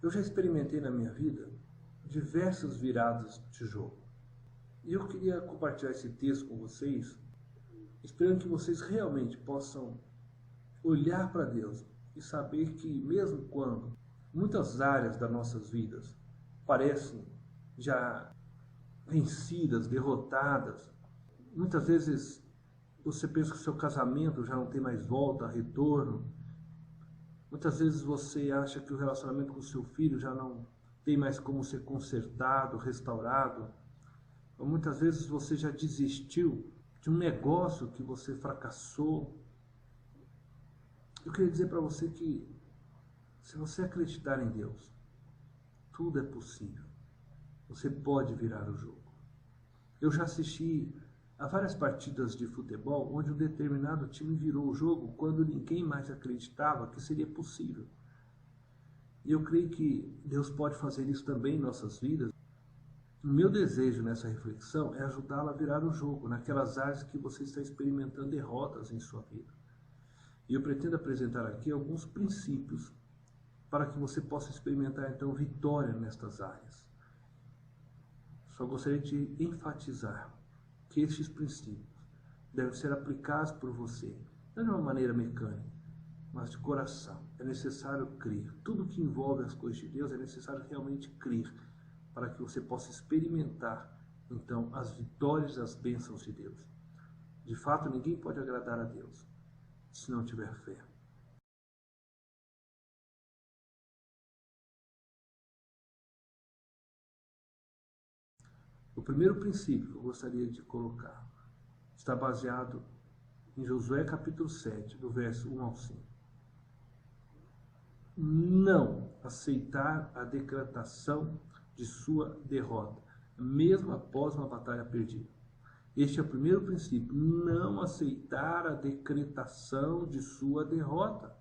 Eu já experimentei na minha vida diversas viradas de jogo. E eu queria compartilhar esse texto com vocês, esperando que vocês realmente possam olhar para Deus e saber que mesmo quando muitas áreas das nossas vidas parecem já vencidas, derrotadas, muitas vezes você pensa que o seu casamento já não tem mais volta, retorno. Muitas vezes você acha que o relacionamento com o seu filho já não tem mais como ser consertado, restaurado. Ou muitas vezes você já desistiu de um negócio que você fracassou. Eu queria dizer para você que se você acreditar em Deus, tudo é possível. Você pode virar o jogo. Eu já assisti a várias partidas de futebol onde um determinado time virou o jogo quando ninguém mais acreditava que seria possível. E eu creio que Deus pode fazer isso também em nossas vidas. O meu desejo nessa reflexão é ajudá-la a virar o jogo naquelas áreas que você está experimentando derrotas em sua vida. E eu pretendo apresentar aqui alguns princípios para que você possa experimentar então vitória nestas áreas. Só gostaria de enfatizar que estes princípios devem ser aplicados por você, não de uma maneira mecânica, mas de coração. É necessário crer. Tudo que envolve as coisas de Deus é necessário realmente crer, para que você possa experimentar, então, as vitórias e as bênçãos de Deus. De fato, ninguém pode agradar a Deus se não tiver fé. O primeiro princípio que eu gostaria de colocar está baseado em Josué capítulo 7, do verso 1 ao 5. Não aceitar a decretação de sua derrota, mesmo após uma batalha perdida. Este é o primeiro princípio, não aceitar a decretação de sua derrota.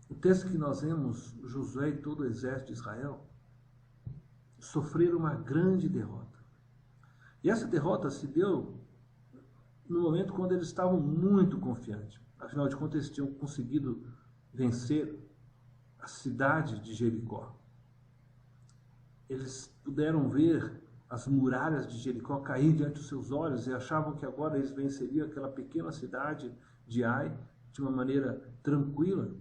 O texto que nós vemos, Josué e todo o exército de Israel sofreram uma grande derrota. E essa derrota se deu no momento quando eles estavam muito confiantes. Afinal de contas, eles tinham conseguido vencer a cidade de Jericó. Eles puderam ver as muralhas de Jericó cair diante dos seus olhos e achavam que agora eles venceriam aquela pequena cidade de Ai de uma maneira tranquila.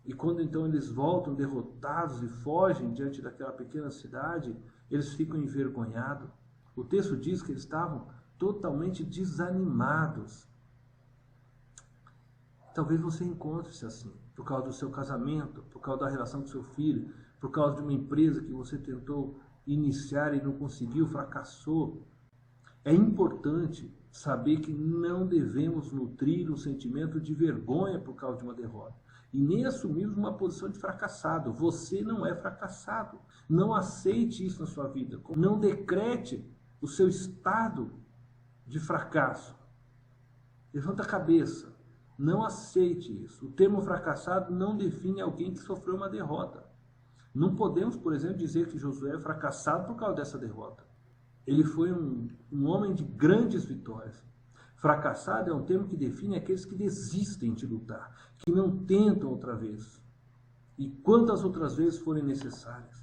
E quando então eles voltam derrotados e fogem diante daquela pequena cidade, eles ficam envergonhados. O texto diz que eles estavam totalmente desanimados. Talvez você encontre-se assim, por causa do seu casamento, por causa da relação com seu filho, por causa de uma empresa que você tentou iniciar e não conseguiu, fracassou. É importante saber que não devemos nutrir um sentimento de vergonha por causa de uma derrota. E nem assumirmos uma posição de fracassado. Você não é fracassado. Não aceite isso na sua vida. Não decrete o seu estado de fracasso. Levanta a cabeça. Não aceite isso. O termo fracassado não define alguém que sofreu uma derrota. Não podemos, por exemplo, dizer que Josué é fracassado por causa dessa derrota. Ele foi um homem de grandes vitórias. Fracassado é um termo que define aqueles que desistem de lutar, que não tentam outra vez, e quantas outras vezes forem necessárias.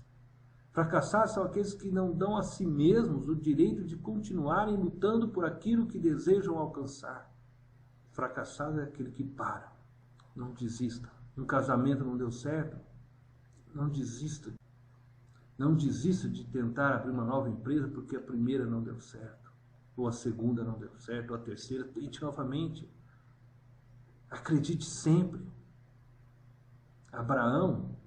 Fracassados são aqueles que não dão a si mesmos o direito de continuarem lutando por aquilo que desejam alcançar. Fracassado é aquele que para, não desista. Um casamento não deu certo, não desista. Não desista de tentar abrir uma nova empresa porque a primeira não deu certo, ou a segunda não deu certo, ou a terceira. Tente novamente. Acredite sempre. Abraão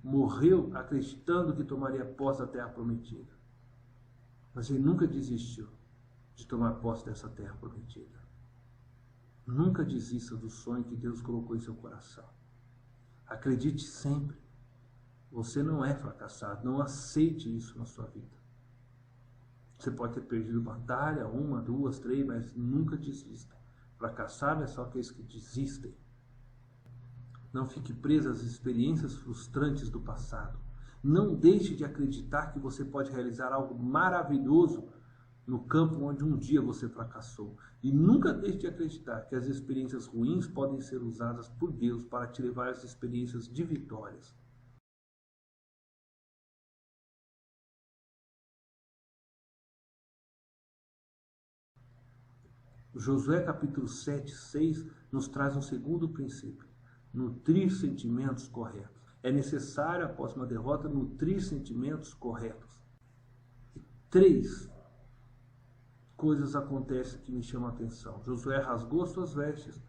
morreu acreditando que tomaria posse da terra prometida. Mas ele nunca desistiu de tomar posse dessa terra prometida. Nunca desista do sonho que Deus colocou em seu coração. Acredite sempre. Você não é fracassado. Não aceite isso na sua vida. Você pode ter perdido batalha, 1, 2, 3, mas nunca desista. Fracassado é só aqueles que desistem. Não fique preso às experiências frustrantes do passado. Não deixe de acreditar que você pode realizar algo maravilhoso no campo onde um dia você fracassou. E nunca deixe de acreditar que as experiências ruins podem ser usadas por Deus para te levar às experiências de vitórias. Josué capítulo 7, 6 nos traz um segundo princípio: nutrir sentimentos corretos. É necessário, após uma derrota, nutrir sentimentos corretos. E 3 coisas acontecem que me chamam a atenção. Josué rasgou suas vestes,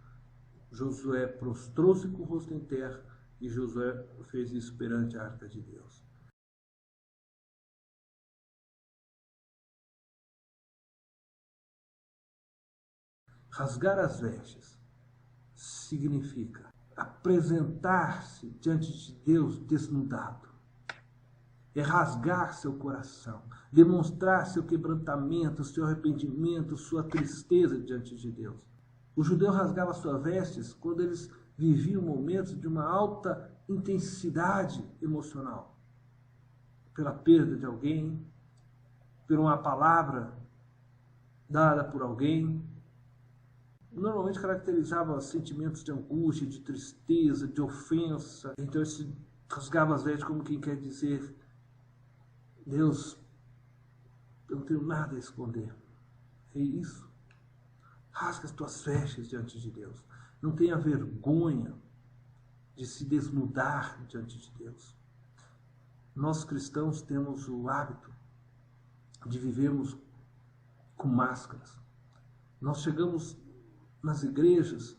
Josué prostrou-se com o rosto em terra e Josué fez isso perante a arca de Deus. Rasgar as vestes significa apresentar-se diante de Deus desnudado. É rasgar seu coração, demonstrar seu quebrantamento, seu arrependimento, sua tristeza diante de Deus. O judeu rasgava suas vestes quando eles viviam momentos de uma alta intensidade emocional, pela perda de alguém, por uma palavra dada por alguém. Normalmente caracterizava sentimentos de angústia, de tristeza, de ofensa. Então se rasgava as vestes como quem quer dizer: Deus, eu não tenho nada a esconder. É isso. Rasga as tuas vestes diante de Deus. Não tenha vergonha de se desnudar diante de Deus. Nós cristãos temos o hábito de vivermos com máscaras. Nós chegamos nas igrejas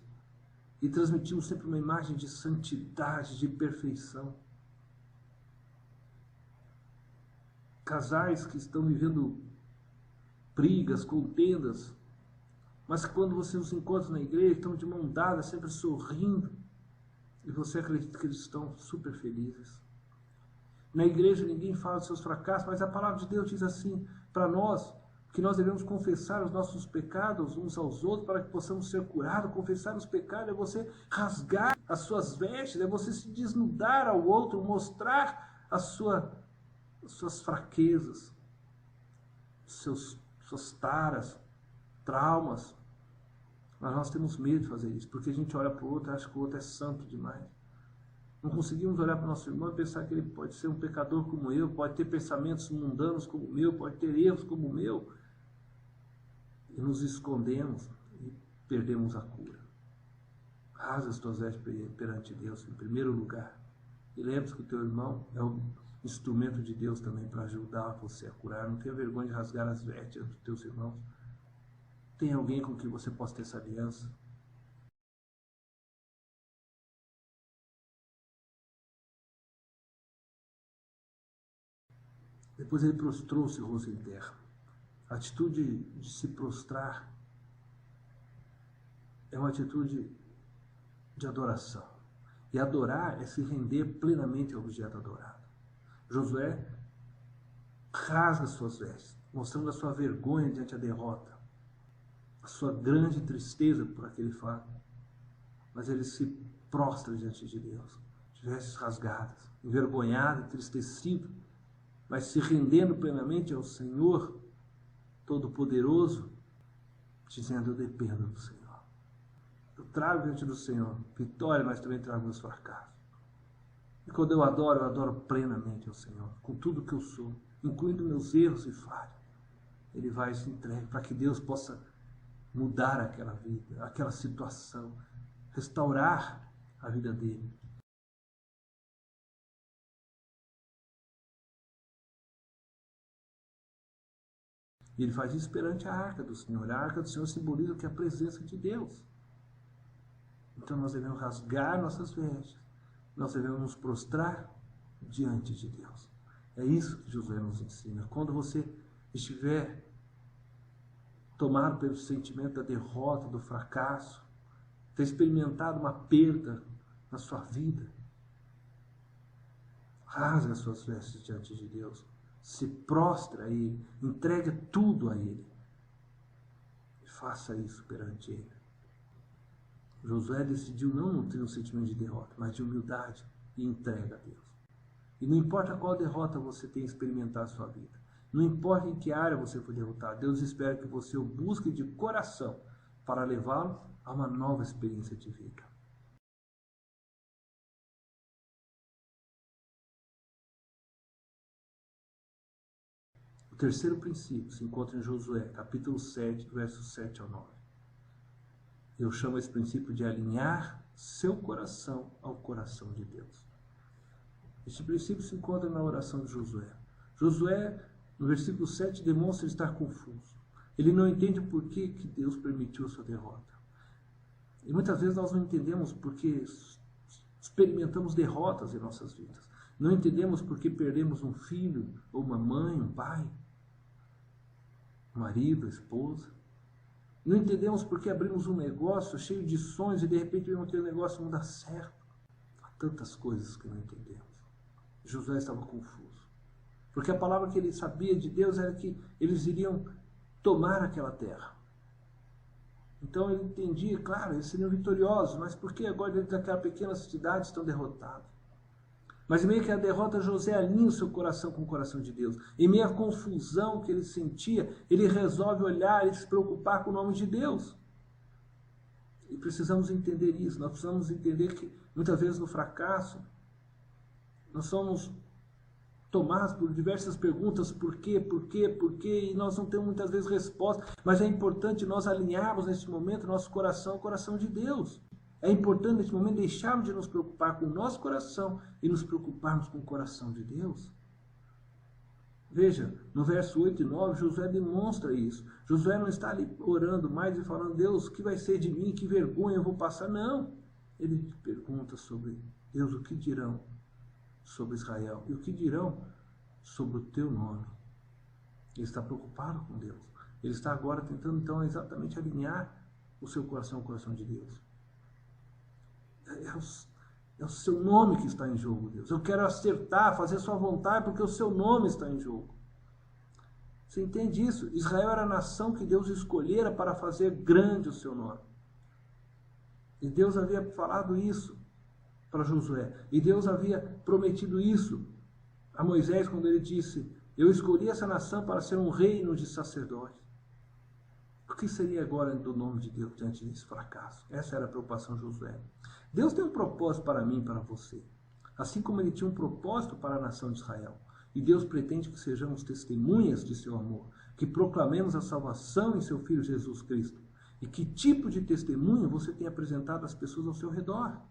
e transmitimos sempre uma imagem de santidade, de perfeição. Casais que estão vivendo brigas, contendas, mas que quando você os encontra na igreja, estão de mão dada, sempre sorrindo, e você acredita que eles estão super felizes. Na igreja ninguém fala dos seus fracassos, mas a palavra de Deus diz assim para nós, que nós devemos confessar os nossos pecados uns aos outros para que possamos ser curados. Confessar os pecados é você rasgar as suas vestes, é você se desnudar ao outro, mostrar suas fraquezas, suas taras, traumas. Mas nós temos medo de fazer isso, porque a gente olha para o outro e acha que o outro é santo demais. Não conseguimos olhar para o nosso irmão e pensar que ele pode ser um pecador como eu, pode ter pensamentos mundanos como o meu, pode ter erros como o meu. E nos escondemos e perdemos a cura. Rasga as tuas vestes perante Deus, em primeiro lugar. E lembre-se que o teu irmão é um instrumento de Deus também para ajudar você a curar. Não tenha vergonha de rasgar as vestes dos teus irmãos. Tem alguém com quem você possa ter essa aliança. Depois ele prostrou-se o rosto em terra. A atitude de se prostrar é uma atitude de adoração. E adorar é se render plenamente ao objeto adorado. Josué rasga suas vestes, mostrando a sua vergonha diante da derrota, a sua grande tristeza por aquele fato. Mas ele se prostra diante de Deus, de vestes rasgadas, envergonhado, entristecido, mas se rendendo plenamente ao Senhor Todo-Poderoso, dizendo: eu dependo do Senhor. Eu trago diante do Senhor vitória, mas também trago meus fracassos. E quando eu adoro plenamente ao Senhor, com tudo que eu sou, incluindo meus erros e falhas. Ele vai se entregar para que Deus possa mudar aquela vida, aquela situação, restaurar a vida dele. E ele faz isso perante a arca do Senhor. A arca do Senhor simboliza que é a presença de Deus. Então nós devemos rasgar nossas vestes. Nós devemos nos prostrar diante de Deus. É isso que Josué nos ensina. Quando você estiver tomado pelo sentimento da derrota, do fracasso, ter experimentado uma perda na sua vida, rasga as suas vestes diante de Deus. Se prostra a Ele, entrega tudo a Ele. E faça isso perante Ele. Josué decidiu não nutrir um sentimento de derrota, mas de humildade e entrega a Deus. E não importa qual derrota você tenha experimentado na sua vida, não importa em que área você foi derrotado, Deus espera que você o busque de coração para levá-lo a uma nova experiência de vida. O terceiro princípio se encontra em Josué, capítulo 7, versos 7 ao 9. Eu chamo esse princípio de alinhar seu coração ao coração de Deus. Este princípio se encontra na oração de Josué. Josué, no versículo 7, demonstra estar confuso. Ele não entende por que Deus permitiu a sua derrota. E muitas vezes nós não entendemos porque experimentamos derrotas em nossas vidas. Não entendemos porque perdemos um filho, ou uma mãe, um pai, um marido, esposa. Não entendemos porque abrimos um negócio cheio de sonhos e de repente vemos que o negócio não dá certo. Há tantas coisas que não entendemos. Josué estava confuso. Porque a palavra que ele sabia de Deus era que eles iriam tomar aquela terra. Então ele entendia, claro, eles seriam vitoriosos, mas por que agora dentro daquela pequena cidade estão derrotados? Mas em meio que a derrota, Josué alinha o seu coração com o coração de Deus. Em meio à confusão que ele sentia, ele resolve olhar e se preocupar com o nome de Deus. E precisamos entender isso. Nós precisamos entender que muitas vezes no fracasso, nós somos tomados por diversas perguntas, por quê, e nós não temos muitas vezes resposta. Mas é importante nós alinharmos nesse momento nosso coração ao coração de Deus. É importante nesse momento deixarmos de nos preocupar com o nosso coração e nos preocuparmos com o coração de Deus. Veja, no verso 8 e 9, Josué demonstra isso. Josué não está ali orando mais e falando, Deus, o que vai ser de mim? Que vergonha eu vou passar? Não. Ele pergunta sobre Deus, o que dirão sobre Israel? E o que dirão sobre o teu nome? Ele está preocupado com Deus. Ele está agora tentando, então, exatamente alinhar o seu coração ao coração de Deus. É o seu nome que está em jogo, Deus. Eu quero acertar, fazer a sua vontade, porque o seu nome está em jogo. Você entende isso? Israel era a nação que Deus escolhera para fazer grande o seu nome. E Deus havia falado isso para Josué. E Deus havia prometido isso a Moisés quando ele disse, eu escolhi essa nação para ser um reino de sacerdotes. O que seria agora do nome de Deus diante desse fracasso? Essa era a preocupação de Josué. Deus tem um propósito para mim e para você. Assim como ele tinha um propósito para a nação de Israel. E Deus pretende que sejamos testemunhas de seu amor. Que proclamemos a salvação em seu Filho Jesus Cristo. E que tipo de testemunho você tem apresentado às pessoas ao seu redor?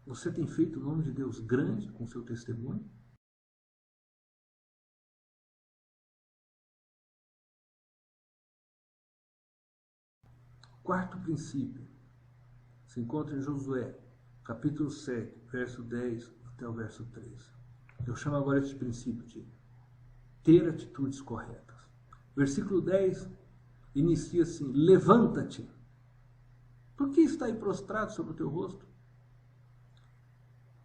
Você tem feito o nome de Deus grande com seu testemunho? Quarto princípio se encontra em Josué, capítulo 7, verso 10 até o verso 13. Eu chamo agora esse princípio de ter atitudes corretas. Versículo 10 inicia assim, levanta-te. Por que está aí prostrado sobre o teu rosto?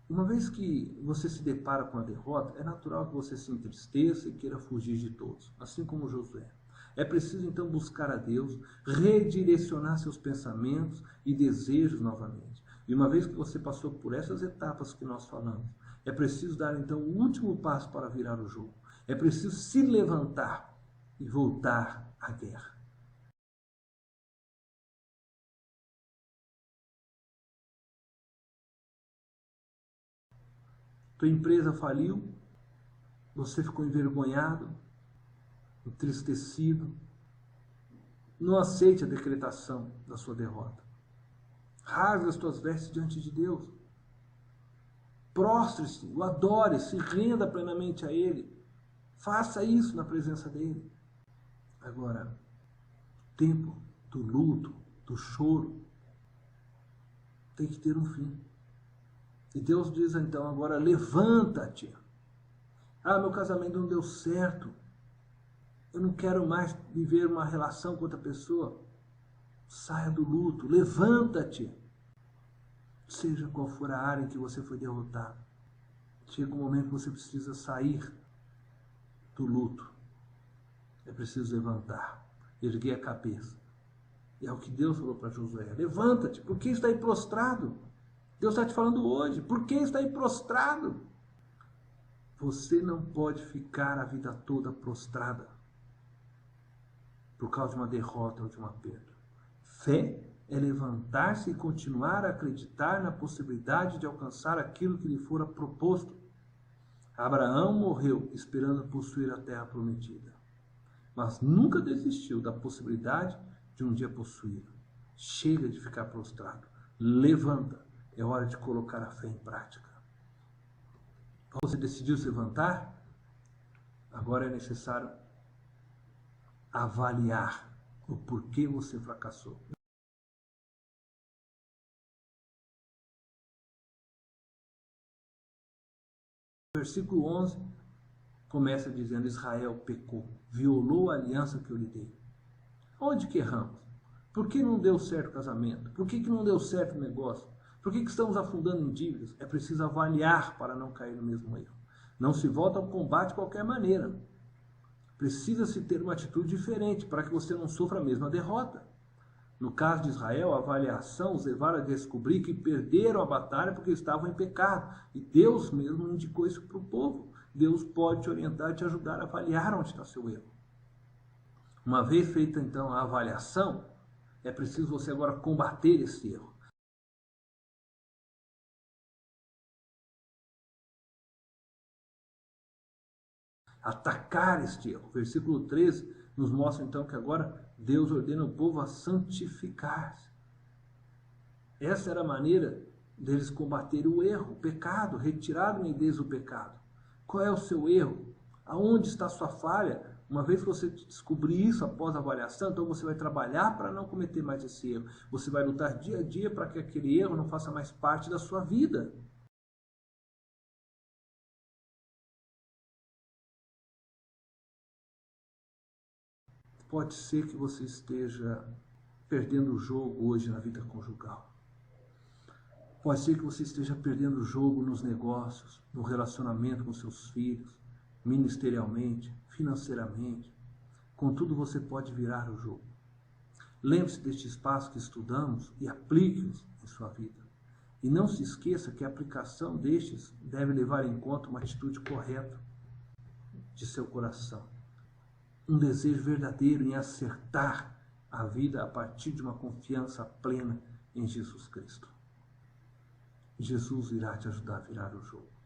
Uma vez que você se depara com a derrota, é natural que você se entristeça e queira fugir de todos, assim como Josué. É preciso então buscar a Deus, redirecionar seus pensamentos e desejos novamente. E uma vez que você passou por essas etapas que nós falamos, é preciso dar então o último passo para virar o jogo. É preciso se levantar e voltar à guerra. Tua empresa faliu, você ficou envergonhado, entristecido. Não aceite a decretação da sua derrota. Rasgue as tuas vestes diante de Deus. Prostre-se, o adore, se renda plenamente a Ele. Faça isso na presença dEle. Agora, o tempo do luto, do choro, tem que ter um fim. E Deus diz então agora, levanta-te. Ah, meu casamento não deu certo. Eu não quero mais viver uma relação com outra pessoa. Saia do luto, levanta-te. Seja qual for a área em que você foi derrotado. Chega um momento que você precisa sair do luto. É preciso levantar, erguer a cabeça. E é o que Deus falou para Josué. Levanta-te, por que está aí prostrado? Deus está te falando hoje, por que está aí prostrado? Você não pode ficar a vida toda prostrada por causa de uma derrota ou de uma perda. Fé é levantar-se e continuar a acreditar na possibilidade de alcançar aquilo que lhe fora proposto. Abraão morreu esperando possuir a terra prometida, mas nunca desistiu da possibilidade de um dia possuí-la. Chega de ficar prostrado. Levanta. É hora de colocar a fé em prática. Você decidiu se levantar? Agora é necessário avaliar o porquê você fracassou. Versículo 11 começa dizendo: Israel pecou, violou a aliança que eu lhe dei. Onde que erramos? Por que não deu certo o casamento? Por que não deu certo o negócio? Por que estamos afundando em dívidas? É preciso avaliar para não cair no mesmo erro. Não se volta ao combate de qualquer maneira. Precisa-se ter uma atitude diferente para que você não sofra a mesma derrota. No caso de Israel, a avaliação os levaram a descobrir que perderam a batalha porque estavam em pecado. E Deus mesmo indicou isso para o povo. Deus pode te orientar e te ajudar a avaliar onde está seu erro. Uma vez feita então a avaliação, é preciso você agora combater esse erro. Atacar este erro. Versículo 13 nos mostra então que agora Deus ordena o povo a santificar-se. Essa era a maneira deles combaterem o erro, o pecado, retirar do meio deles o pecado. Qual é o seu erro? Aonde está a sua falha? Uma vez que você descobrir isso após a avaliação, então você vai trabalhar para não cometer mais esse erro. Você vai lutar dia a dia para que aquele erro não faça mais parte da sua vida. Pode ser que você esteja perdendo o jogo hoje na vida conjugal. Pode ser que você esteja perdendo o jogo nos negócios, no relacionamento com seus filhos, ministerialmente, financeiramente. Contudo, você pode virar o jogo. Lembre-se deste espaço que estudamos e aplique-os em sua vida. E não se esqueça que a aplicação destes deve levar em conta uma atitude correta de seu coração. Um desejo verdadeiro em acertar a vida a partir de uma confiança plena em Jesus Cristo. Jesus irá te ajudar a virar o jogo.